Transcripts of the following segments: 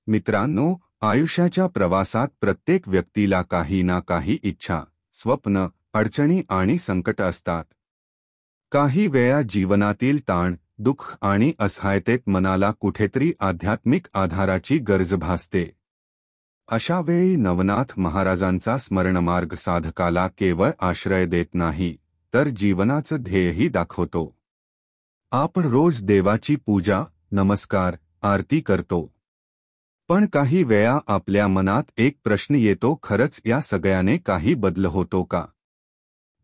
मित्रांनो, आयुष्याच्या प्रवासात प्रत्येक व्यक्तीला काही ना काही इच्छा, स्वप्न, अडचणी आणि संकट असतात. काही वेळा जीवनातील ताण, दुःख आणि असहायतेत मनाला कुठेतरी आध्यात्मिक आधाराची गरज भासते. अशा वेळी नवनाथ महाराजांचा स्मरणमार्ग साधकाला केवळ आश्रय देत नाही, तर जीवनाचं ध्येयही दाखवतो. आपण रोज देवाची पूजा, नमस्कार, आरती करतो. पण काही वेळा आपल्या मनात एक प्रश्न येतो, खरंच या सगळ्याने काही बदल होतो का?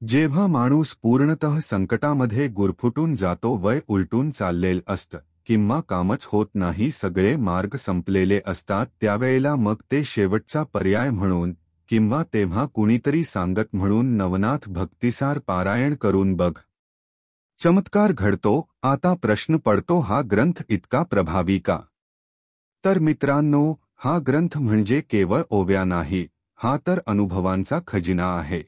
जेव्हा माणूस पूर्णतः संकटामध्ये गुरफटून जातो, वय उलटून चाललेलं असतं किंवा कामच होत नाही, सगळे मार्ग संपलेले असतात, त्यावेळेला मग ते शेवटचा पर्याय म्हणून किंवा तेव्हा कुणीतरी सांगत म्हणून नवनाथ भक्तिसार पारायण करून बघ. चमत्कार घडतो. आता प्रश्न पडतो, हा ग्रंथ इतका प्रभावी का? तर मित्रांनो, हा ग्रंथ म्हणजे केवळ ओव्या नाही, हा तर अनुभवांचा खजिना आहे.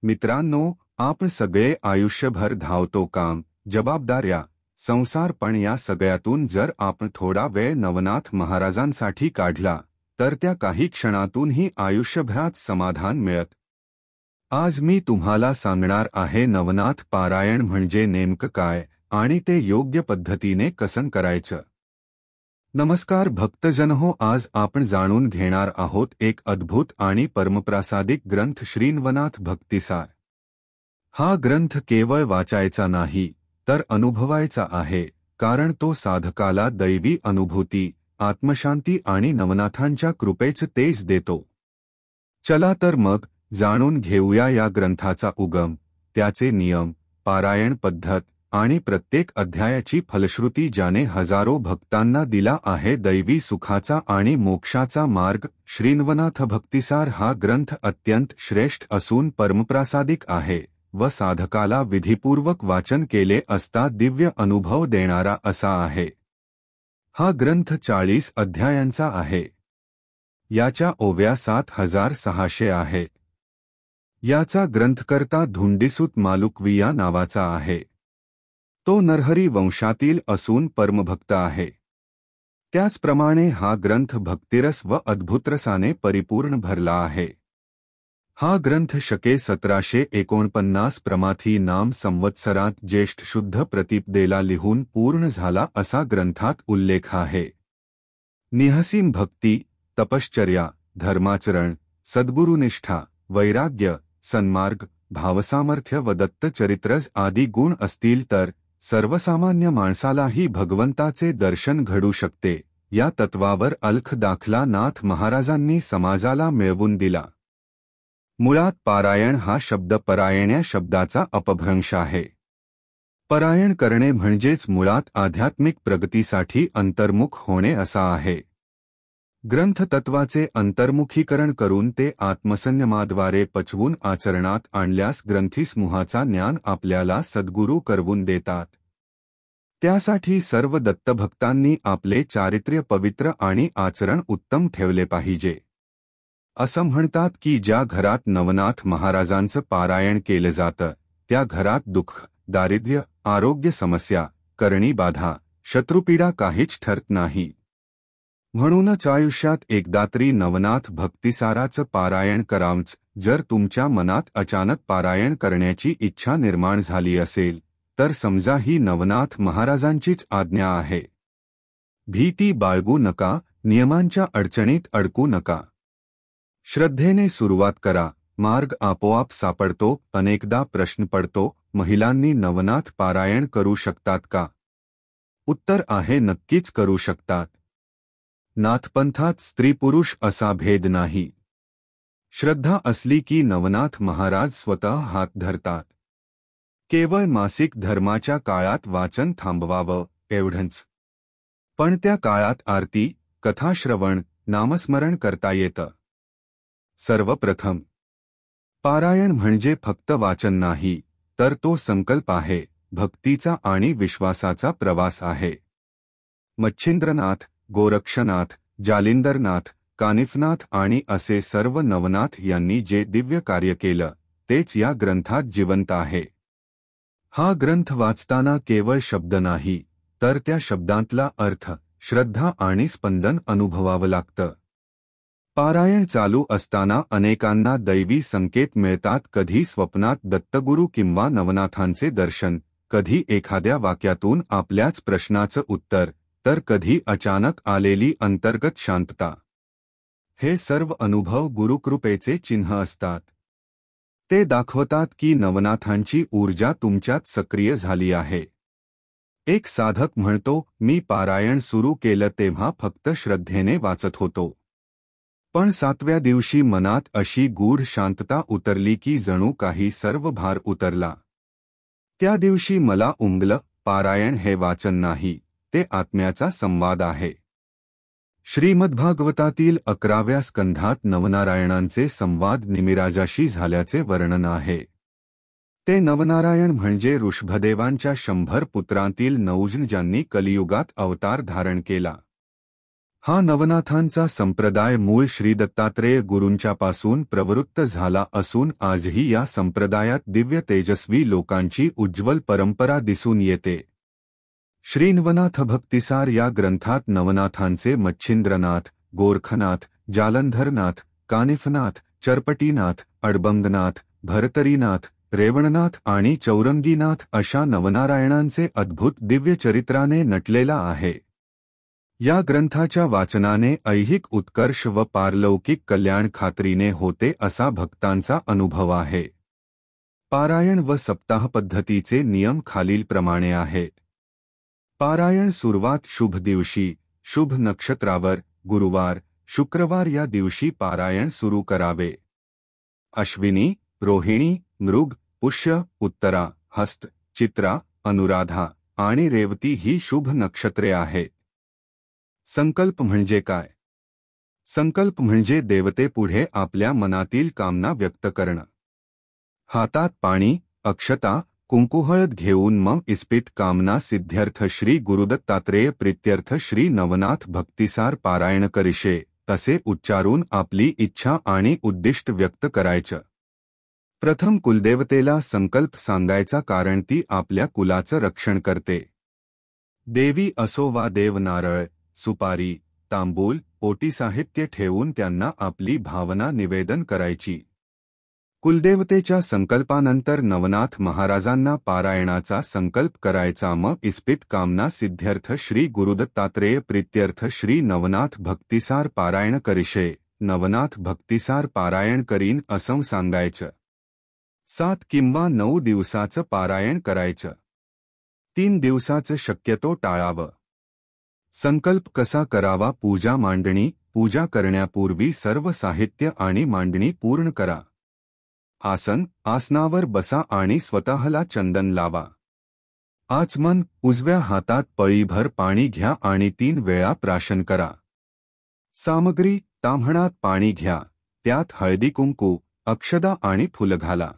मित्रांनो, आपण सगळे आयुष्यभर धावतो, काम, जबाबदाऱ्या, संसार, पण या सगळ्यातून जर आपण थोडा वेळ नवनाथ महाराजांसाठी काढला, तर त्या काही क्षणातूनही आयुष्यभरात समाधान मिळत. आज मी तुम्हाला सांगणार आहे नवनाथ पारायण म्हणजे नेमकं काय आणि ते योग्य पद्धतीने कसं करायचं. नमस्कार भक्तजनहो, आज आपण जाणून घेणार आहोत एक अद्भुत आणि परमप्रासादिक ग्रंथ, श्रीनवनाथ भक्तिसार. हा ग्रंथ केवळ वाचायचा नाही, तर अनुभवायचा आहे, कारण तो साधकाला दैवी अनुभूती, आत्मशांती आणि नवनाथांच्या कृपेचं तेज देतो. चला तर मग जाणून घेऊया या ग्रंथाचा उगम, त्याचे नियम, पारायण पद्धत आणि प्रत्येक अध्यायाची फलश्रुती, ज्याने हजारो भक्तांना दिला आहे दैवी सुखाचा आणि मोक्षाचा मार्ग. श्रीनवनाथ भक्तिसार हा ग्रंथ अत्यंत श्रेष्ठ असून परमप्रासादिक आहे व साधकाला विधिपूर्वक वाचन केले असता दिव्य अनुभव देणारा असा आहे. हा ग्रंथ 40 अध्यायांचा आहे. याच्या ओव्या 7600 आहेत. याचा ग्रंथकर्ता धुंडीसुत मालुकविया नावाचा आहे. तो नरहरी वंशातील असून परमभक्त आहे. त्याचप्रमाणे हा ग्रंथ भक्तिरस व अद्भुतरसाने परिपूर्ण भरला आहे. हा ग्रंथ शके 1749 प्रमाथी नाम संवत्सरात ज्येष्ठ शुद्ध प्रतिपदेला लिहून पूर्ण झाला असा ग्रंथात उल्लेख आहे. निःसीम भक्ती, तपश्चर्या, धर्माचरण, सद्गुरुनिष्ठा, वैराग्य, सन्मार्ग, भावसामर्थ्य व दत्तचरित्रज आदी गुण असतील तर सर्वसामान्य माणसालाही भगवंताचे दर्शन घडू शकते, या तत्वावर अलख दाखला नाथ महाराजांनी समाजाला मिळवून दिला. मुळात पारायण हा शब्द परायण या शब्दाचा अपभ्रंश आहे. परायण करणे म्हणजेच मुळात आध्यात्मिक प्रगतीसाठी अंतर्मुख होणे असा आहे. ग्रंथतत्वाचे अंतर्मुखीकरण करून ते आत्मसंयमाद्वारे पचवून आचरणात आणल्यास ग्रंथीसमूहाचा ज्ञान आपल्याला सद्गुरू करवून देतात. त्यासाठी सर्व दत्तभक्तांनी आपले चारित्र्य पवित्र आणि आचरण उत्तम ठेवले पाहिजे. असं म्हणतात की ज्या घरात नवनाथ महाराजांचं पारायण केलं जातं, त्या घरात दुःख, दारिद्र्य, आरोग्य समस्या, करणी बाधा, शत्रुपीडा काहीच ठरत नाही. म्हणूनच आयुष्यात एकदा तरी नवनाथ भक्तिसाराचं पारायण करावंच. जर तुमच्या मनात अचानक पारायण करण्याची इच्छा निर्माण झाली असेल, तर समजा ही नवनाथ महाराजांचीच आज्ञा आहे. भीती बाळगू नका, नियमांच्या अडचणीत अडकू नका. श्रद्धेने सुरुवात करा, मार्ग आपोआप सापडतो. अनेकदा प्रश्न पडतो, महिलांनी नवनाथ पारायण करू शकतात का? उत्तर आहे, नक्कीच करू शकतात. नाथपंथात स्त्री-पुरुष असा भेद नाही. श्रद्धा असली की नवनाथ महाराज स्वतः हात धरतात. केवळ मासिक धर्माच्या काळात वाचन थांबवावं, एवढंच. पण त्या काळात आरती, कथाश्रवण, नामस्मरण करता येतं. सर्वप्रथम पारायण म्हणजे फक्त वाचन नाही, तर तो संकल्प आहे, भक्तीचा आणि विश्वासाचा प्रवास आहे. मच्छिंद्रनाथ, गोरक्षनाथ, जालिंदरनाथ, कानिफनाथ आणि असे सर्व नवनाथ यांनी जे दिव्य कार्य केलं, तेच या ग्रंथात जिवंत आहे. हा ग्रंथ वाचताना केवळ शब्द नाही, तर त्या शब्दांतला अर्थ, श्रद्धा आणि स्पंदन अनुभवावं लागतं. पारायण चालू असताना अनेकांना दैवी संकेत मिळतात. कधी स्वप्नात दत्तगुरू किंवा नवनाथांचे दर्शन, कधी एखाद्या वाक्यातून आपल्याच प्रश्नाचं उत्तर, तर कधी अचानक आलेली अंतर्गत शांतता. हे सर्व अनुभव गुरुकृपेचे चिन्ह असतात. ते दाखवतात की नवनाथांची ऊर्जा तुमच्यात सक्रिय झाली आहे. एक साधक म्हणतो, मी पारायण सुरू केलं तेव्हा फक्त श्रद्धेने वाचत होतो. पण 7व्या दिवशी मनात अशी गूढ शांतता उतरली की जणू काही सर्व भार उतरला. त्या दिवशी मला उमगलं, पारायण हे वाचन नाही, ते आत्म्याचा संवाद आहे. श्रीमद्भागवतातील 11व्या स्कंधात नवनारायणांचे संवाद निमिराजाशी झाल्याचे वर्णन आहे. ते नवनारायण म्हणजे ऋषभदेवांच्या 100 पुत्रांतील 9 जण ज्यांनी कलियुगात अवतार धारण केला. हा नवनाथांचा संप्रदाय मूळ श्री दत्तात्रेय गुरूंच्यापासून प्रवृत्त झाला असून आजही या संप्रदायात दिव्य तेजस्वी लोकांची उज्ज्वल परंपरा दिसून येते. श्री नवनाथ भक्तिसार या ग्रंथात नवनाथांचे मच्छिंद्रनाथ, गोरखनाथ, जालंधरनाथ, कानिफनाथ, चरपटीनाथ, अडबंगनाथ, भरतरीनाथ, रेवणनाथ आणि चौरंगीनाथ अशा नवनारायणांचे अद्भुत दिव्य चरित्राने नटलेला आहे. या ग्रंथाच्या वाचनाने ऐहिक उत्कर्ष व पारलौकिक कल्याण खात्रीने होते असा भक्तांचा अनुभव आहे. पारायण व सप्ताह पद्धतीचे नियम खालीलप्रमाणे आहेत. पारायण सुरुवात शुभ दिवशी, शुभ नक्षत्रावर, गुरुवार, शुक्रवार या दिवशी पारायण सुरू करावे. अश्विनी, रोहिणी, मृग, पुष्य, उत्तरा, हस्त, चित्रा, अनुराधा आणि रेवती ही शुभ नक्षत्रे आहेत. संकल्प म्हणजे काय? संकल्प म्हणजे देवतेपुढे आपल्या मनातील कामना व्यक्त करणं. हातात पाणी, अक्षता, कुंकुहळद घेऊन मग इस्पित कामना सिद्ध्यर्थ श्री गुरुदत्तात्रेय प्रीत्यर्थ श्री नवनाथ भक्तिसार पारायण करिषे तसे उच्चारून आपली इच्छा आणि उद्दिष्ट व्यक्त करायचं. प्रथम कुलदेवतेला संकल्प सांगायचा कारण ती आपल्या कुलाचं रक्षण करते. देवी असो वा देव नारळ, सुपारी, तांबूल, ओटी साहित्य ठेवून त्यांना आपली भावना निवेदन करायची. कुलदेवतेच्या संकल्पानंतर नवनाथ महाराजांना पारायणाचा संकल्प करायचा. मग इस्पित कामना सिद्ध्यर्थ श्री गुरुदत्तात्रेय प्रीत्यर्थ श्री नवनाथ भक्तिसार पारायण करिषे, नवनाथ भक्तिसार पारायण करीन असं सांगायचं. 7 किंवा 9 दिवसाचं पारायण करायचं. 3 दिवसाचं शक्यतो टाळावं. संकल्प कसा करावा? पूजा मांडणी. पूजा करण्यापूर्वी सर्व साहित्य आणि मांडणी पूर्ण करा. आसन, आसनावर बसा आणि स्वतःला चंदन लावा. आचमन, उजव्या हातात पळीभर पाणी घ्या आणि 3 वेळा प्राशन करा. सामग्री, ताम्हणात पाणी घ्या, त्यात हळदी कुंकू, अक्षदा आणि फुलं घाला.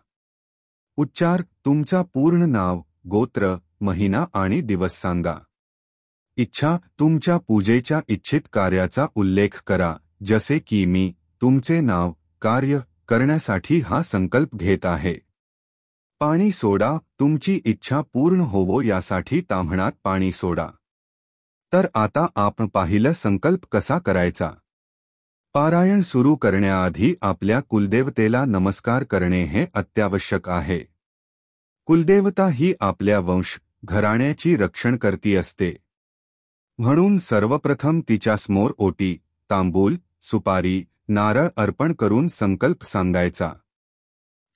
उच्चार, तुमचा पूर्ण नाव, गोत्र, महिना आणि दिवस सांगा. इच्छा, तुमच्या पूजेच्या इच्छित कार्याचा उल्लेख करा, जसे की मी तुमचे नाव, कार्य करण्यासाठी हा संकल्प घेत आहे. पाणी सोडा, तुमची इच्छा पूर्ण होवो यासाठी ताम्हणात पाणी सोडा. तर आता आपण पाहिलं संकल्प कसा करायचा. पारायण सुरू करण्याआधी आपल्या कुलदेवतेला नमस्कार करणे हे अत्यावश्यक आहे. कुलदेवता ही आपल्या वंश, घराण्याची रक्षणकर्ती असते. म्हणून सर्वप्रथम तिच्यासमोर ओटी, तांबूल, सुपारी, नारळ अर्पण करून संकल्प सांगायचा.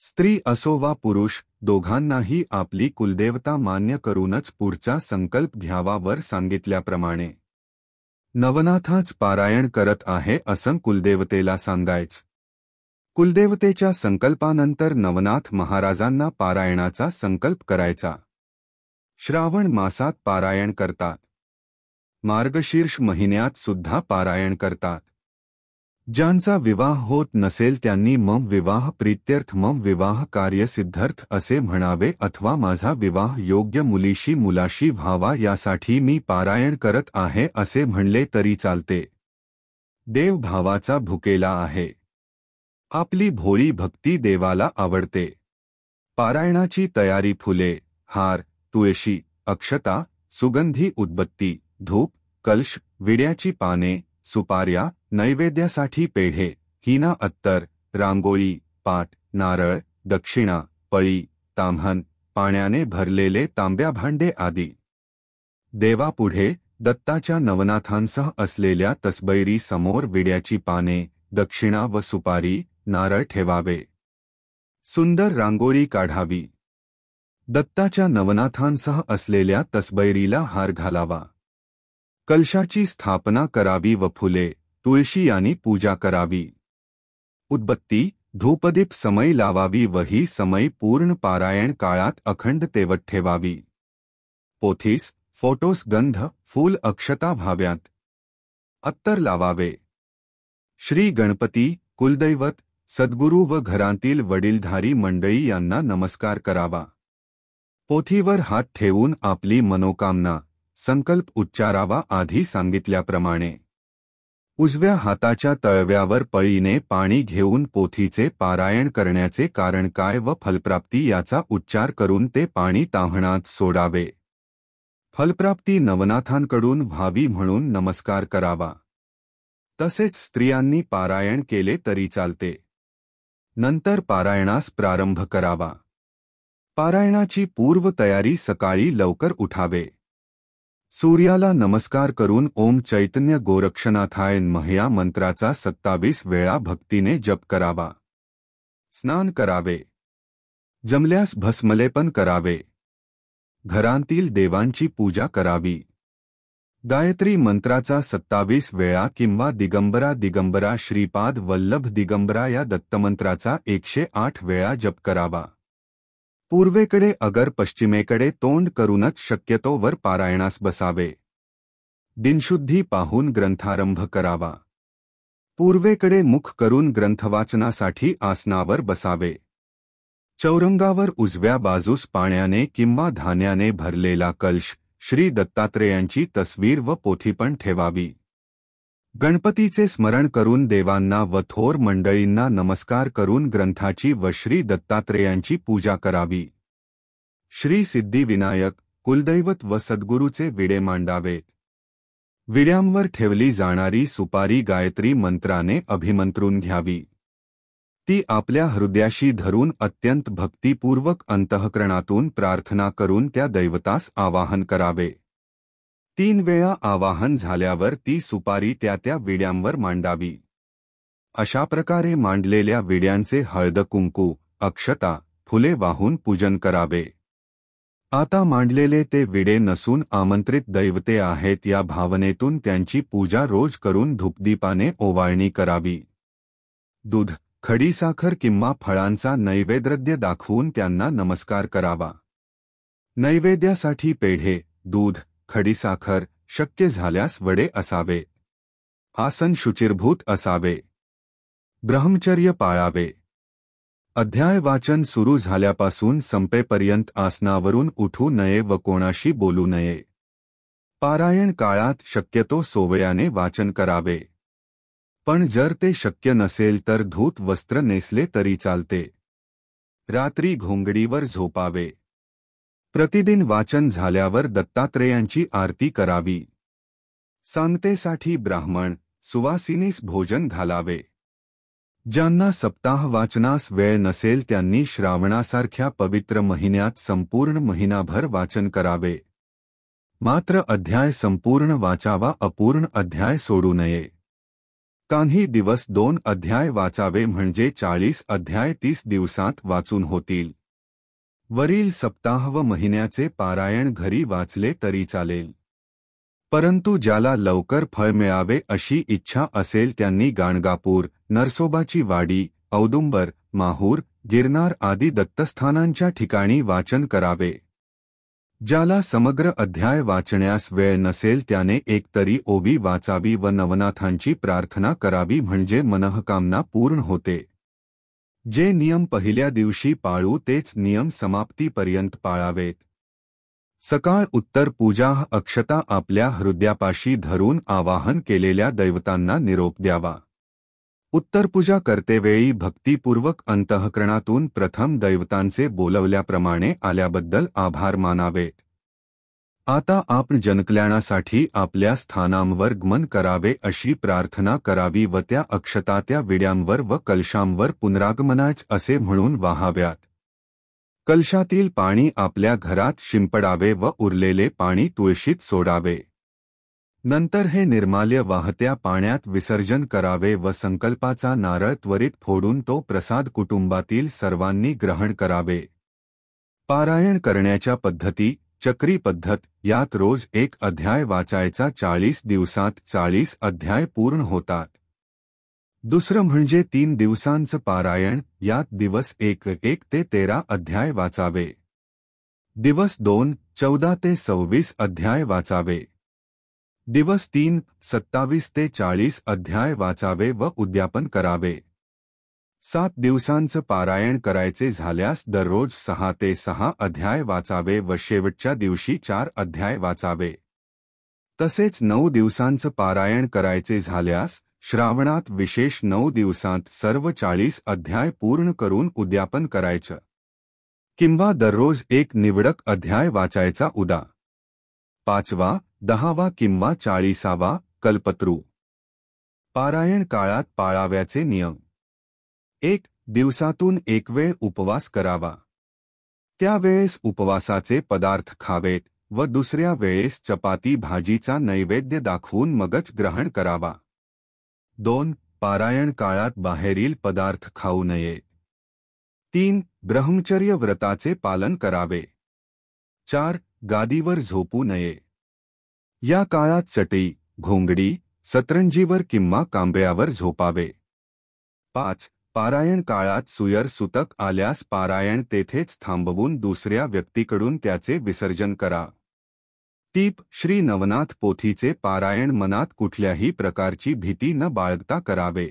स्त्री असो वा पुरुष, दोघांनाही आपली कुलदेवता मान्य करूनच पुढचा संकल्प घ्यावा. वर सांगितल्याप्रमाणे नवनाथाच पारायण करत आहे असं कुलदेवतेला सांगायचं. कुलदेवतेच्या संकल्पानंतर नवनाथ महाराजांना पारायणाचा संकल्प करायचा. श्रावण मासात पारायण करतात. मार्गशीर्ष महिन्यात सुद्धा पारायण करतात. ज्यांचा विवाह होत नसेल त्यांनी मम विवाह प्रीत्यर्थ मम विवाह कार्यसिद्ध्यर्थ असे म्हणावे अथवा माझा विवाह योग्य मुलीशी मुलाशी व्हावा यासाठी मी पारायण करत आहे असे म्हणले तरी चालते. देव भावाचा भुकेला आहे. आपली भोळी भक्ती देवाला आवडते. पारायणाची तयारी फुले, हार, तुळशी, अक्षता, सुगंधी उदबत्ती, धूप, कलश, विड्याची पाने, सुपाऱ्या, नैवेद्यासाठी पेढे, हिना अत्तर, रांगोळी, पाट, नारळ, दक्षिणा, पळी, ताम्हण, पाण्याने भरलेले तांब्या भांडे आदी. देवापुढे दत्ताच्या नवनाथांसह असलेल्या तसबैरी समोर विड्याची पाने, दक्षिणा व सुपारी, नारळ ठेवावे. सुंदर रांगोळी काढावी. दत्ताच्या नवनाथांसह असलेल्या तसबैरीला हार घालावा. कलशाची स्थापना करावी व फुले, तुळशी यांनी पूजा करावी. उदबत्ती, धूपदीप समई लावावी व ही समई पूर्ण पारायण काळात अखंड तेवत ठेवावी. पोथीस, फोटोस गंध, फूल अक्षता व्हाव्यात. अत्तर लावावे. श्री गणपती, कुलदैवत, सद्गुरू व घरातील वडीलधारी मंडळी यांना नमस्कार करावा. पोथीवर हात ठेवून आपली मनोकामना, संकल्प उच्चारावा आधी सांगितल्याप्रमाणे. उजव्या हाताच्या तळव्यावर पळीने पाणी घेऊन पोथीचे पारायण करण्याचे कारण काय व फलप्राप्ती याचा उच्चार करून ते पाणी ताम्हणात सोडावे. फलप्राप्ती नवनाथांकडून व्हावी म्हणून नमस्कार करावा. तसेच स्त्रियांनी पारायण केले तरी चालते. नंतर पारायणास प्रारंभ करावा. पारायणाची पूर्व तयारी सकाळी लवकर उठावे. सूर्याला नमस्कार करून ओम चैतन्य गोरक्षनाथाय नमः या मंत्राचा 27 वेळा भक्तीने जप करावा. स्नान करावे. जमल्यास भस्मलेपन करावे. घरांतील देवांची पूजा करावी. गायत्री मंत्राचा 27 वेळा किंवा दिगंबरा दिगंबरा श्रीपाद वल्लभ दिगंबरा या दत्तमंत्राचा 108 वेळा जप करावा. पूर्वेकडे अगर पश्चिमेकडे तोंड करूनच शक्यतो वर पारायणास बसावे. दिनशुद्धी पाहून ग्रंथारंभ करावा. पूर्वेकडे मुख करून ग्रंथवाचनासाठी आसनावर बसावे. चौरंगावर उजव्या बाजूस पाण्याने किंवा धान्याने भरलेला कलश, श्री दत्तात्रेयांची तस्वीर व पोथीपण ठेवावी. गणपतीचे स्मरण करून देवांना व थोर मंडळींना नमस्कार करून ग्रंथाची व श्री दत्तात्रेयांची पूजा करावी. श्री सिद्धिविनायक, कुलदैवत व सद्गुरूचे विडे मांडावेत. विड्यांवर ठेवली जाणारी सुपारी गायत्री मंत्राने अभिमंत्रून घ्यावी. ती आपल्या हृदयाशी धरून अत्यंत भक्तिपूर्वक अंतःकरणातून प्रार्थना करून त्या दैवतास आवाहन करावे. 3 वेळा आवाहन झाल्यावर ती सुपारी त्या विड्यांवर मांडावी. अशा प्रकारे मांडलेल्या विड्यांचे हळद कुंकू, अक्षता, फुले वाहून पूजन करावे. आता मांडलेले ते विडे नसून आमंत्रित दैवते आहेत या भावनेतून त्यांची पूजा रोज करून धूपदीपाने ओवाळणी करावी. दूध, खडीसाखर किंवा फळांचा नैवेद्य दाखवून त्यांना नमस्कार करावा. नैवेद्यासाठी पेढे, दूध, खडीसाखर, शक्य झाल्यास वडे असावे. आसन शुचिर्भूत असावे. ब्रह्मचर्य पाळावे. अध्याय वाचन सुरू झाल्यापासून संपेपर्यंत आसनावरून उठू नये व कोणाशी बोलू नये. पारायण काळात शक्यतो सोवयाने वाचन करावे. पण जर ते शक्य नसेल तर धूत वस्त्र नेसले तरी चालते. रात्री घोंगडीवर झोपावे. प्रतिदिन वाचन झाल्यावर दत्तात्रेयांची आरती करावी. सांगतेसाठी ब्राह्मण, सुवासिनीस भोजन घालावे. ज्यांना सप्ताह वाचनास वेळ नसेल त्यांनी श्रावणासारख्या पवित्र महिन्यात संपूर्ण महिनाभर वाचन करावे. मात्र अध्याय संपूर्ण वाचावा, अपूर्ण अध्याय सोडू नये. काही दिवस 2 अध्याय वाचावे म्हणजे 40 अध्याय 30 दिवसात वाचून होतील. वरील सप्ताह व महिन्याचे पारायण घरी वाचले तरी चालेल. परंतु ज्याला लवकर फळ मिळावे अशी इच्छा असेल त्यांनी गाणगापूर, नरसोबाची वाडी, औदुंबर, माहूर, गिरनार आदी दत्तस्थानांच्या ठिकाणी वाचन करावे. ज्याला समग्र अध्याय वाचण्यास वेळ नसेल त्याने एकतरी ओवी वाचावी व नवनाथांची प्रार्थना करावी म्हणजे मनःकामना पूर्ण होते. जे नियम पहिल्या दिवशी पाळू तेच नियम समाप्तीपर्यंत पाळावेत. सकाळ उत्तर पूजा अक्षता आपल्या हृदयापाशी धरून आवाहन केलेल्या दैवतांना निरोप द्यावा. उत्तरपूजा करतेवेळी भक्तिपूर्वक अंतःकरणातून प्रथम दैवतांचे बोलवल्याप्रमाणे आल्याबद्दल आभार मानावेत. आता आपण जनकल्याणासाठी आपल्या स्थानांवर गमन करावे अशी प्रार्थना करावी व त्या अक्षता त्या विड्यांवर व कलशांवर पुनरागमनाच असे म्हणून वाहाव्यात. कलशातील पाणी आपल्या घरात शिंपडावे व उरलेले पाणी तुळशीत सोडावे. नंतर हे निर्माल्य वाहत्या पाण्यात विसर्जन करावे व संकल्पाचा नारळ त्वरित फोडून तो प्रसाद कुटुंबातील सर्वांनी ग्रहण करावे. पारायण करण्याच्या पद्धती. चक्री पद्धत. यात रोज 1 अध्याय वाचायचा. 40 दिवसात 40 अध्याय पूर्ण होतात. दुसरं म्हणजे 3 दिवसांचं पारायण. यात दिवस 1 ते 13 अध्याय वाचावे. दिवस 2 14 ते 26 अध्याय वाचावे. दिवस 3 27 ते 40 अध्याय वाचावे व उद्यापन करावे. 7 दिवसांचं पारायण करायचे झाल्यास दररोज 6 ते 6 अध्याय वाचावे व शेवटच्या दिवशी 4 अध्याय वाचावे. तसेच 9 दिवसांचं पारायण करायचे झाल्यास श्रावणात विशेष 9 दिवसांत सर्व 40 अध्याय पूर्ण करून उद्यापन करायचं. किंवा दररोज एक निवडक अध्याय वाचायचा. उदा. 5वा, 10वा किंवा 40वा. कल्पतरू. पारायण काळात पाळाव्याचे नियम. 1. दिवसातून 1 वेळ उपवास करावा. त्यावेळेस उपवासाचे पदार्थ खावेत व दुसऱ्या वेळेस चपाती भाजीचा नैवेद्य दाखवून मगच ग्रहण करावा. 2. पारायण काळात बाहेरील पदार्थ खाऊ नये. 3. ब्रह्मचर्य व्रताचे पालन करावे. 4. गादीवर झोपू नये. या काळात चटई, घोंगडी, सतरंजीवर किंवा कांबळ्यावर झोपावे. 5. पारायण काळात सुयर सुतक आल्यास पारायण तेथेच थांबवून दुसऱ्या व्यक्तीकडून त्याचे विसर्जन करा. टीप. श्री नवनाथ पोथीचे पारायण मनात कुठल्याही प्रकारची भीती न बाळगता करावे.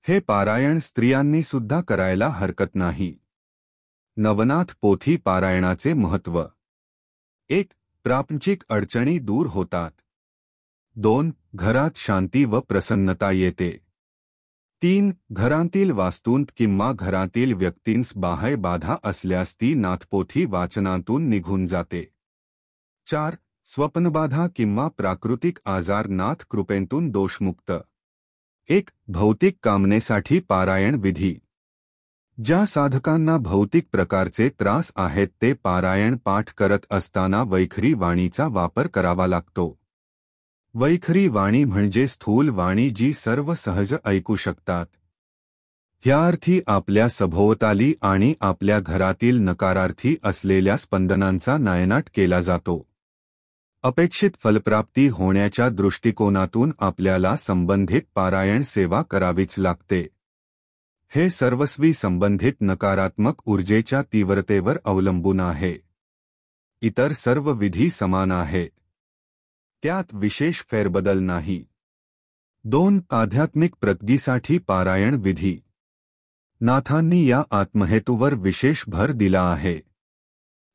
हे पारायण स्त्रियांनी सुद्धा करायला हरकत नाही. नवनाथ पोथी पारायणाचे महत्त्व. 1. प्रापंचिक अडचणी दूर होतात. 2. घरात शांती व प्रसन्नता येते. 3. घरातील वास्तूंत किंवा घरातील व्यक्तींस बाह्य बाधा असल्यास ती नाथपोथी वाचनातून निघून जाते. 4. स्वप्नबाधा किंवा प्राकृतिक आजार नाथ कृपेतून दोषमुक्त. 1. भौतिक कामनेसाठी पारायण विधी. ज्या साधकांना भौतिक प्रकारचे त्रास आहेत ते पारायण पाठ करत असताना वैखरी वाणीचा वापर करावा लागतो. वैखरी वाणी म्हणजे स्थूल वाणी जी सर्व सहज ऐकू शकतात. ह्याअर्थी आपल्या सभोवताली आणि आपल्या घरातील नकारार्थी असलेल्या स्पंदनांचा नायनाट केला जातो. अपेक्षित फलप्राप्ती होण्याच्या दृष्टिकोनातून आपल्याला संबंधित पारायण सेवा करावीच लागते. हे सर्वस्वी संबंधित नकारात्मक ऊर्जेच्या तीव्रतेवर अवलंबून आहे. इतर सर्व विधी समान आहेत. त्यात विशेष फेरबदल नाही. 2. आध्यात्मिक प्रगतीसाठी पारायण विधी. नाथांनी या आत्महेतूवर विशेष भर दिला आहे.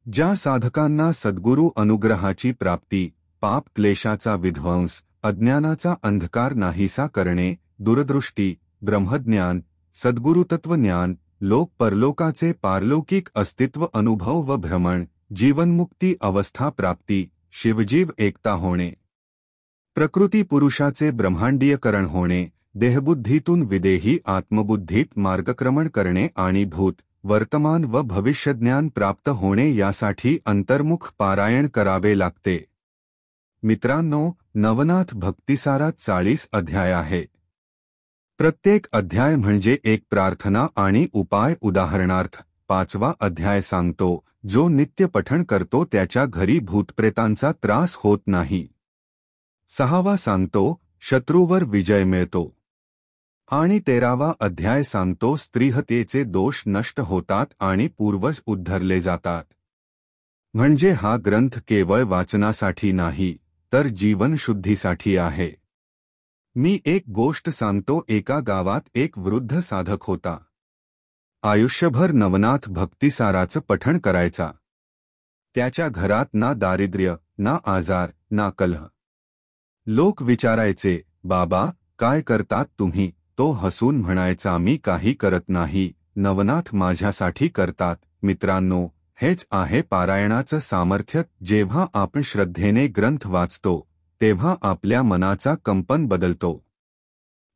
ज्या साधकांना सद्गुरू अनुग्रहाची प्राप्ती, पाप क्लेशाचा विध्वंस, अज्ञानाचा अंधकार नाहीसा करणे, दूरदृष्टी, ब्रह्मज्ञान, सद्गुरुतत्वज्ञान, लोक परलोकाचे पारलौकिक अस्तित्व अनुभव व भ्रमण, जीवनमुक्ती अवस्था प्राप्ती, शिवजीव एकता होणे, प्रकृती पुरुषाचे ब्रह्मांडीयकरण होणे, देहबुद्धीतून विदेही आत्मबुद्धीत मार्गक्रमण करणे आणि भूत, वर्तमान व भविष्यज्ञान प्राप्त होणे यासाठी अंतर्मुख पारायण करावे लागते. मित्रांनो, नवनाथ भक्तिसारात 40 अध्याय आहेत. प्रत्येक अध्याय म्हणजे एक प्रार्थना आणि उपाय. उदाहरणार्थ 5वा अध्याय सांगतो, जो नित्य पठण करतो त्याच्या घरी भूतप्रेतांचा त्रास होत नाही. 6वा सांगतो, शत्रूवर विजय मिळतो. आणि 13वा अध्याय सांगतो, स्त्रीहत्येचे दोष नष्ट होतात आणि पूर्वज उद्धरले जातात. म्हणजे हा ग्रंथ केवळ वाचनासाठी नाही, तर जीवनशुद्धीसाठी आहे. मी एक गोष्ट सांगतो. एका गावात एक वृद्ध साधक होता. आयुष्यभर नवनाथ भक्तिसाराचं पठण करायचा. त्याच्या घरात ना दारिद्र्य, ना आजार, ना कलह. लोक विचारायचे, बाबा काय करतात तुम्ही? तो हसून म्हणायचा, मी काही करत नाही, नवनाथ माझ्यासाठी करतात. मित्रांनो, हेच आहे पारायणाचं सामर्थ्य. जेव्हा आपण श्रद्धेने ग्रंथ वाचतो तेव्हा आपल्या मनाचा कंपन बदलतो.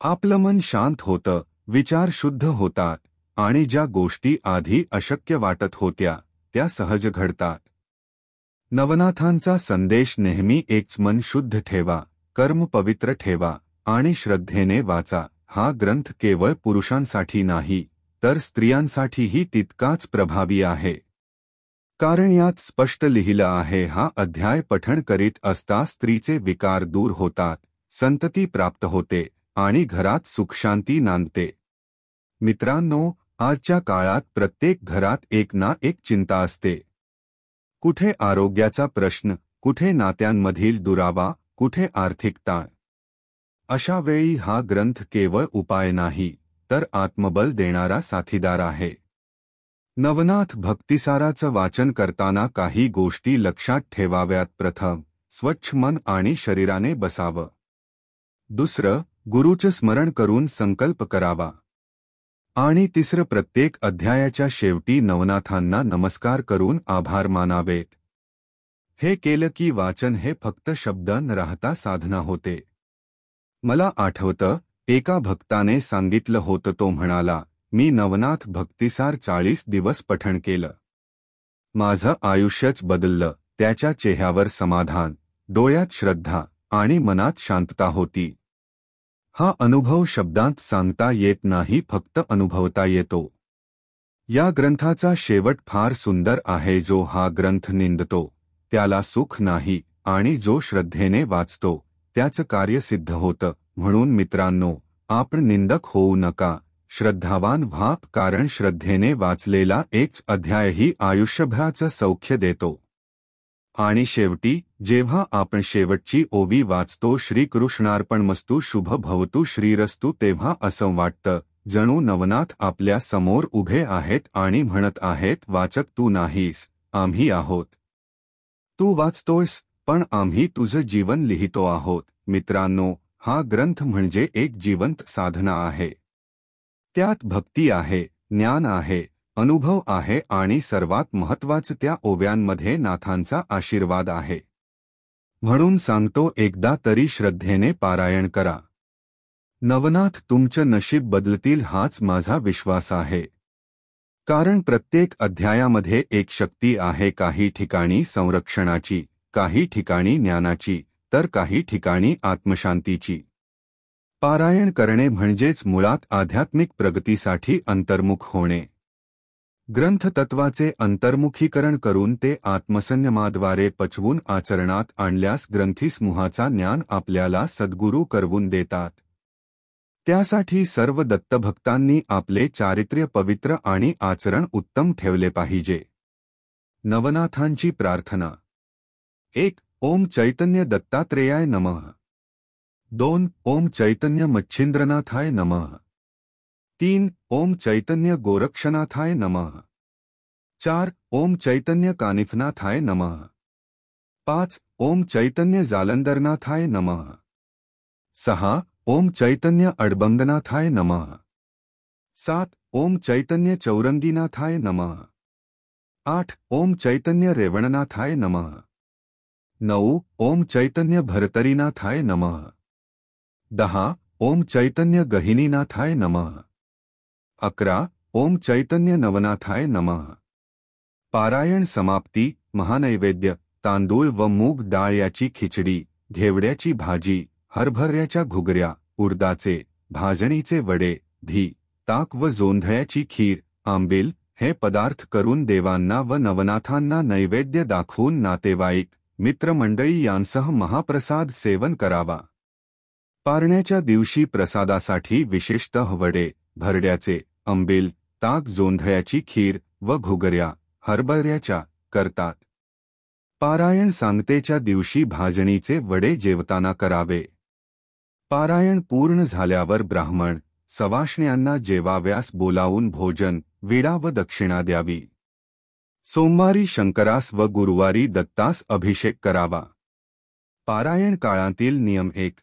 आपलं मन शांत होतं, विचार शुद्ध होतात आणि ज्या गोष्टी आधी अशक्य वाटत होत्या त्या सहज घडतात. नवनाथांचा संदेश नेहमी एकच: मन शुद्ध ठेवा, कर्म पवित्र ठेवा आणि श्रद्धेने वाचा. हा ग्रंथ केवळ पुरुषांसाठी नाही तर स्त्रियांसाठीही तितकाच प्रभावी आहे. कारण यात स्पष्ट लिहिलं आहे, हा अध्याय पठण करीत असता स्त्रीचे विकार दूर होतात, संतती प्राप्त होते आणि घरात सुखशांती नांदते. मित्रांनो, आजच्या काळात प्रत्येक घरात एक ना एक चिंता असते. कुठे आरोग्याचा प्रश्न, कुठे नात्यांमधील दुरावा, कुठे आर्थिक ताण. अशा वेळी हा ग्रंथ केवळ उपाय नाही तर आत्मबल देणारा साथीदार आहे. नवनाथ भक्तिसाराचं वाचन करताना काही गोष्टी लक्षात ठेवाव्यात. प्रथम, स्वच्छ मन आणि शरीराने बसावं. दुसरं, गुरुचं स्मरण करून संकल्प करावा. आणि तिसरं, प्रत्येक अध्यायाच्या शेवटी नवनाथांना नमस्कार करून आभार मानावेत. हे केलं की वाचन हे फक्त शब्द न राहता साधना होते. मला आठवतं, एका भक्ताने सांगितलं होतं, तो म्हणाला, मी नवनाथ भक्तिसार 40 दिवस पठण केलं. माझं आयुष्यच बदललं. त्याच्या चेहऱ्यावर समाधान, डोळ्यात श्रद्धा आणि मनात शांतता होती. हा अनुभव शब्दांत सांगता येत नाही, फक्त अनुभवता येतो. या ग्रंथाचा शेवट फार सुंदर आहे. जो हा ग्रंथ निंदतो त्याला सुख नाही आणि जो श्रद्धेने वाचतो त्याचं कार्य सिद्ध होतं. म्हणून मित्रांनो, आपण निंदक होऊ नका, श्रद्धावान व्हा, कारण श्रद्धेने वाचलेला एक अध्यायही आयुष्यभराचं सौख्य देतो. आणि शेवटी जेव्हा आपण शेवटची ओवी वाचतो, श्रीकृष्णार्पणमस्तु शुभ भवतु श्रीरस्तु, तेव्हा असं वाटतं जणू नवनाथ आपल्या समोर उभे आहेत आणि म्हणत आहेत, वाचक तू नाहीस, आम्ही आहोत. तू वाचतोयस पण आम्ही तुझं जीवन लिहितो आहोत. मित्रांनो, हा ग्रंथ म्हणजे एक जिवंत साधना आहे. त्यात भक्ती आहे, ज्ञान आहे, अनुभव आहे आणि सर्वात महत्त्वाचं, त्या ओव्यांमध्ये नाथांचा आशीर्वाद आहे. म्हणून सांगतो, एकदा तरी श्रद्धेने पारायण करा. नवनाथ तुमचं नशीब बदलतील हाच माझा विश्वास आहे. कारण प्रत्येक अध्यायामध्ये एक शक्ती आहे. काही ठिकाणी संरक्षणाची, काही ठिकाणी ज्ञानाची, तर काही ठिकाणी आत्मशांतीची. पारायण करणे म्हणजेच मुळात आध्यात्मिक प्रगतीसाठी अंतर्मुख होणे. ग्रंथतत्वाचे अंतर्मुखीकरण करून ते आत्मसंयमाद्वारे पचवून आचरणात आणल्यास ग्रंथीसमूहाचा ज्ञान आपल्याला सद्गुरू करवून देतात. त्यासाठी सर्व दत्तभक्तांनी आपले चारित्र्य पवित्र आणि आचरण उत्तम ठेवले पाहिजे. नवनाथांची प्रार्थना. 1. ओम चैतन्य दत्तात्रेयाय नमः. 2. ओम चैतन्य मच्छिंद्रनाथाय नमः. 3. ओम चैतन्य गोरक्षनाथाय नमः. 4. ओम चैतन्य कानिफनाथाय नमः. 5. ओम चैतन्य जालंधरनाथाय नमः. 6. ओम चैतन्य अडबंगनाथाय नमः. 7. ओम चैतन्य चौरंगीनाथाय नमः. 8. ओम चैतन्य रेवणनाथाय नमः. 9. ओम चैतन्य भरतरीनाथाय नमः. 10. ओम चैतन्य गहिनीनाथाय नमः. 11. ओम चैतन्य नवनाथाय नमः. पारायण समाप्ती. महानैवेद्य: तांदूळ व मूग डाळ याची खिचडी, घेवड्याची भाजी, हरभऱ्याच्या घुगऱ्या, उडदाचे, भाजणीचे वडे, धी, ताक व जोंधळ्याची खीर, आंबील हे पदार्थ करून देवांना व नवनाथांना नैवेद्य दाखवून नातेवाईक, मित्रमंडळी यांसह महाप्रसाद सेवन करावा. पारण्याच्या दिवशी प्रसादासाठी विशेषतः वडे, भरड्याचे, आंबील, ताक, जोंधळ्याची खीर व घुगऱ्या, हरभऱ्याच्या करतात. पारायण सांगतेच्या दिवशी भाजणीचे वडे जेवताना करावे. पारायण पूर्ण झाल्यावर ब्राह्मण, सवाष्ण्यांना जेवाव्यास बोलावून भोजन, विडा व दक्षिणा द्यावी. सोमवारी शंकरास व गुरुवारी दत्तास अभिषेक करावा. पारायण काळातील नियम. 1.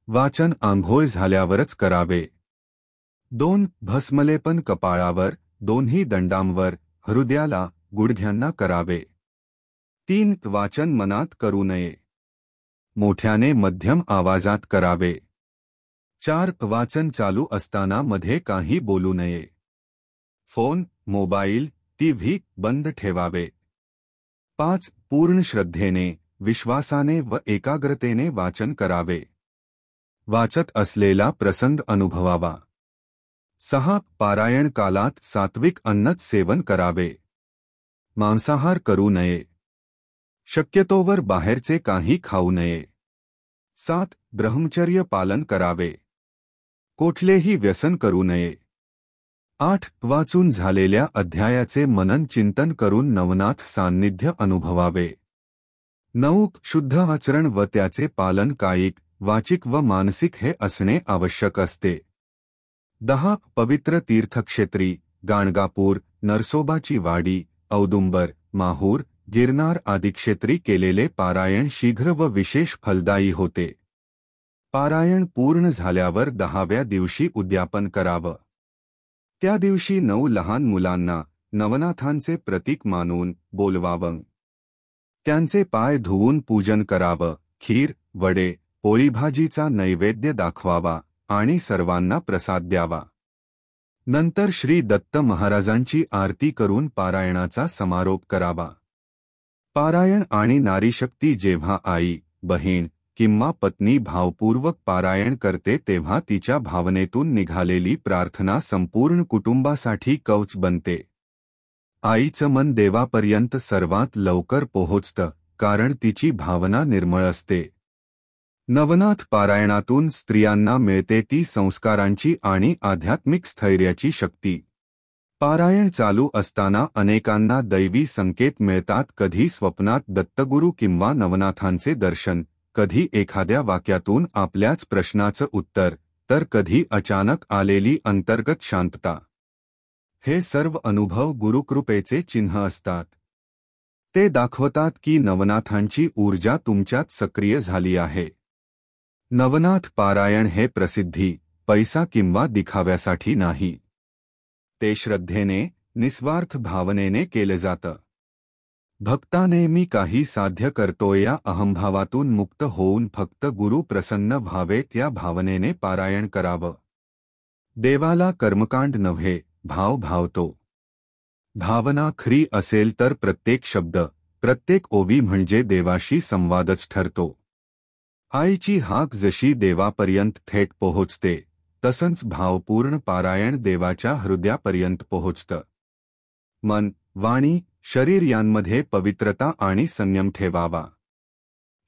वाचन आंघोळ झाल्यावरच करावे. 2. भस्मलेपन कपाळावर, दोन्ही दंडांवर, हृदयाला, गुडघ्यांना करावे. 3. वाचन मनात करू नये. मोठ्याने मध्यम आवाजात करावे. 4. वाचन चालू असताना मध्ये काही बोलू नये. फोन, मोबाईल, टीव्ही बंद ठेवावे. 5. पूर्ण श्रद्धेने, विश्वासाने व एकाग्रतेने वाचन करावे. वाचत असलेला प्रसंग अनुभवावा. 6. पारायण कालात सात्विक अन्नच सेवन करावे. मांसाहार करू नये. शक्यतोवर बाहेरचे काही खाऊ नये. 7. ब्रह्मचर्य पालन करावे. कुठलेही व्यसन करू नये. 8. वाचून झालेल्या अध्यायाचे मनन चिंतन करून नवनाथ सान्निध्य अनुभवावे. 9. शुद्ध आचरण व त्याचे पालन कायिक, वाचिक व मानसिक हे असणे आवश्यक असते. 10. पवित्र तीर्थक्षेत्री, गाणगापूर, नरसोबाची वाडी, औदुंबर, माहूर, गिरनार आदी क्षेत्री केलेले पारायण शीघ्र व विशेष फलदायी होते. पारायण पूर्ण झाल्यावर 10व्या दिवशी उद्यापन करावं. त्या दिवशी 9 लहान मुलांना नवनाथांचे प्रतीक मानून बोलवावं. त्यांचे पाय धुवून पूजन करावं. खीर, वडे, पोळी भाजीचा नैवेद्य दाखवावा आणि सर्वांना प्रसाद द्यावा. नंतर श्री दत्त महाराजांची आरती करून पारायणाचा समारोप करावा. पारायण आणि नारीशक्ती जेव्हा आई, बहीण किंवा पत्नी भावपूर्वक पारायण करते तेव्हा तिच्या भावनेतून निघालेली प्रार्थना संपूर्ण कुटुंबासाठी कवच बनते. आईचं मन देवापर्यंत सर्वात लवकर पोहोचतं, कारण तिची भावना निर्मळ असते. नवनाथ पारायणातून स्त्रियांना मिळते ती संस्कारांची आणि आध्यात्मिक स्थैर्याची शक्ती. पारायण चालू असताना अनेकांना दैवी संकेत मिळतात. कधी स्वप्नात दत्तगुरू किंवा नवनाथांचे दर्शन, कधी एखाद्या वाक्यातून आपल्याच प्रश्नाचं उत्तर, तर कधी अचानक आलेली अंतर्गत शांतता. हे सर्व अनुभव गुरुकृपेचे चिन्ह असतात. ते दाखवतात की नवनाथांची ऊर्जा तुमच्यात सक्रिय झाली आहे. नवनाथ पारायण हे प्रसिद्धी, पैसा किंवा दिखाव्यासाठी नाही. ते श्रद्धेने, निस्वार्थ भावनेने केले जातं. भक्ताने मी काही साध्य करतोय या अहंभावातून मुक्त होऊन फक्त गुरु प्रसन्न व्हावेत या भावनेने पारायण करावं. देवाला कर्मकांड नव्हे, भाव भावतो. भावना खरी असेल तर प्रत्येक शब्द, प्रत्येक ओवी म्हणजे देवाशी संवादच ठरतो. आईची हाक जशी देवापर्यंत थेट पोहोचते, तसंच भावपूर्ण पारायण देवाच्या हृदयापर्यंत पोहोचतं. मन, वाणी, शरीर यांमध्ये पवित्रता आणि संयम ठेवावा.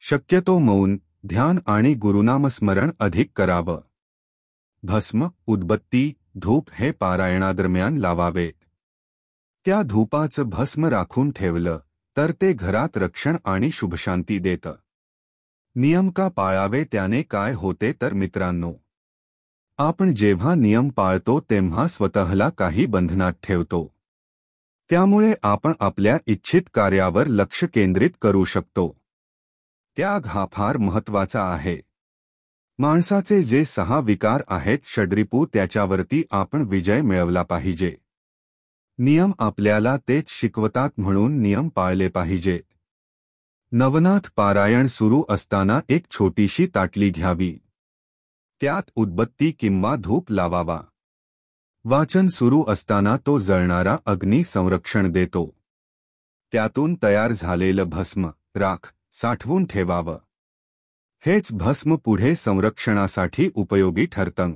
शक्यतो मौन, ध्यान आणि गुरुनामस्मरण अधिक करावं. भस्म, उदबत्ती, धूप हे पारायणादरम्यान लावावेत. त्या धूपाचं भस्म राखून ठेवलं तर ते घरात रक्षण आणि शुभशांती देतं. नियम का पाळावे त्याने काय होते तर मित्रांनो, आपण जेव्हा नियम पाळतो तेव्हा स्वतःला काही बंधनात ठेवतो. त्यामुळे आपण आपल्या इच्छित कार्यावर लक्ष केंद्रित करू शकतो. त्याग हा फार महत्त्वाचा आहे. माणसाचे जे 6 विकार आहेत षड्रिपू, त्याच्यावरती आपण विजय मिळवला पाहिजे. नियम आपल्याला तेच शिकवतात, म्हणून नियम पाळले पाहिजेत. नवनाथ पारायण सुरू असताना एक छोटीशी ताटली घ्यावी. त्यात उदबत्ती किंवा धूप लावावा. वाचन सुरू असताना तो जळणारा अग्नी संरक्षण देतो. त्यातून तयार झालेलं भस्म, राख साठवून ठेवावं. हेच भस्म पुढे संरक्षणासाठी उपयोगी ठरतं.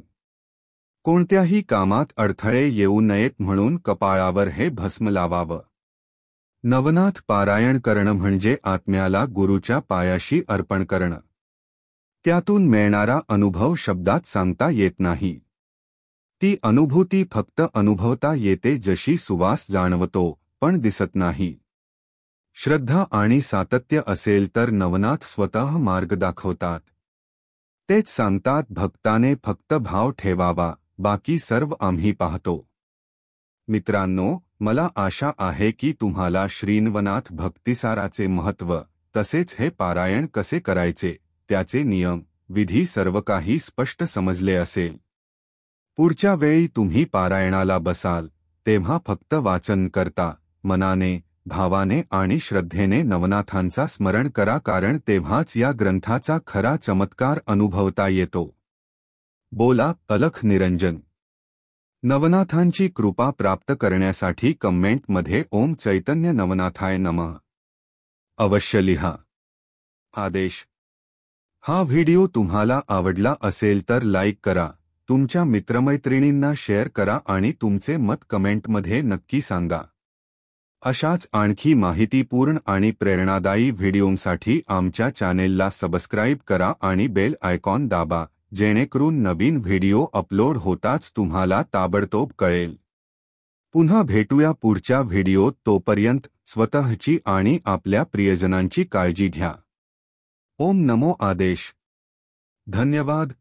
कोणत्याही कामात अडथळे येऊ नयेत म्हणून कपाळावर हे भस्म लावावं. नवनाथ पारायण करणं म्हणजे आत्म्याला गुरूच्या पायाशी अर्पण करणं. त्यातून मिळणारा अनुभव शब्दात सांगता येत नाही. ती अनुभूती फक्त अनुभवता येते, जशी सुवास जाणवतो पण दिसत नाही. श्रद्धा आणि सातत्य असेल तर नवनाथ स्वतः मार्ग दाखवतात. तेच सांगतात, भक्ताने फक्त भाव ठेवावा, बाकी सर्व आम्ही पाहतो. मित्रांनो, मला आशा आहे की तुम्हाला श्रीनवनाथ भक्तिसाराचे महत्त्व, तसेच हे पारायण कसे करायचे, त्याचे नियम, विधी सर्व काही स्पष्ट समजले असेल. पुढच्या वेळी तुम्ही पारायणाला बसाल तेव्हा फक्त वाचन करता, मनाने, भावाने आणि श्रद्धेने नवनाथांचा स्मरण करा, कारण तेव्हाच या ग्रंथाचा खरा चमत्कार अनुभवता येतो. बोला अलख निरंजन. नवनाथांची कृपा प्राप्त करण्यासाठी कमेंटमध्ये ओम चैतन्य नवनाथाय नमः अवश्य लिहा. आदेश. हा व्हिडिओ तुम्हाला आवडला असेल तर लाईक करा, तुमच्या मित्रमैत्रिणींना शेअर करा आणि तुमचे मत कमेंटमध्ये नक्की सांगा. अशाच आणखी माहितीपूर्ण आणि प्रेरणादायी व्हिडिओंसाठी आमच्या चॅनेलला सबस्क्राईब करा आणि बेल आयकॉन दाबा, जेणेकरून नवीन व्हिडिओ अपलोड होताच तुम्हाला ताबडतोब कळेल. पुन्हा भेटूया पुढच्या व्हिडिओत. तोपर्यंत स्वतःची आणि आपल्या प्रियजनांची काळजी घ्या. ओम नमो आदेश. धन्यवाद.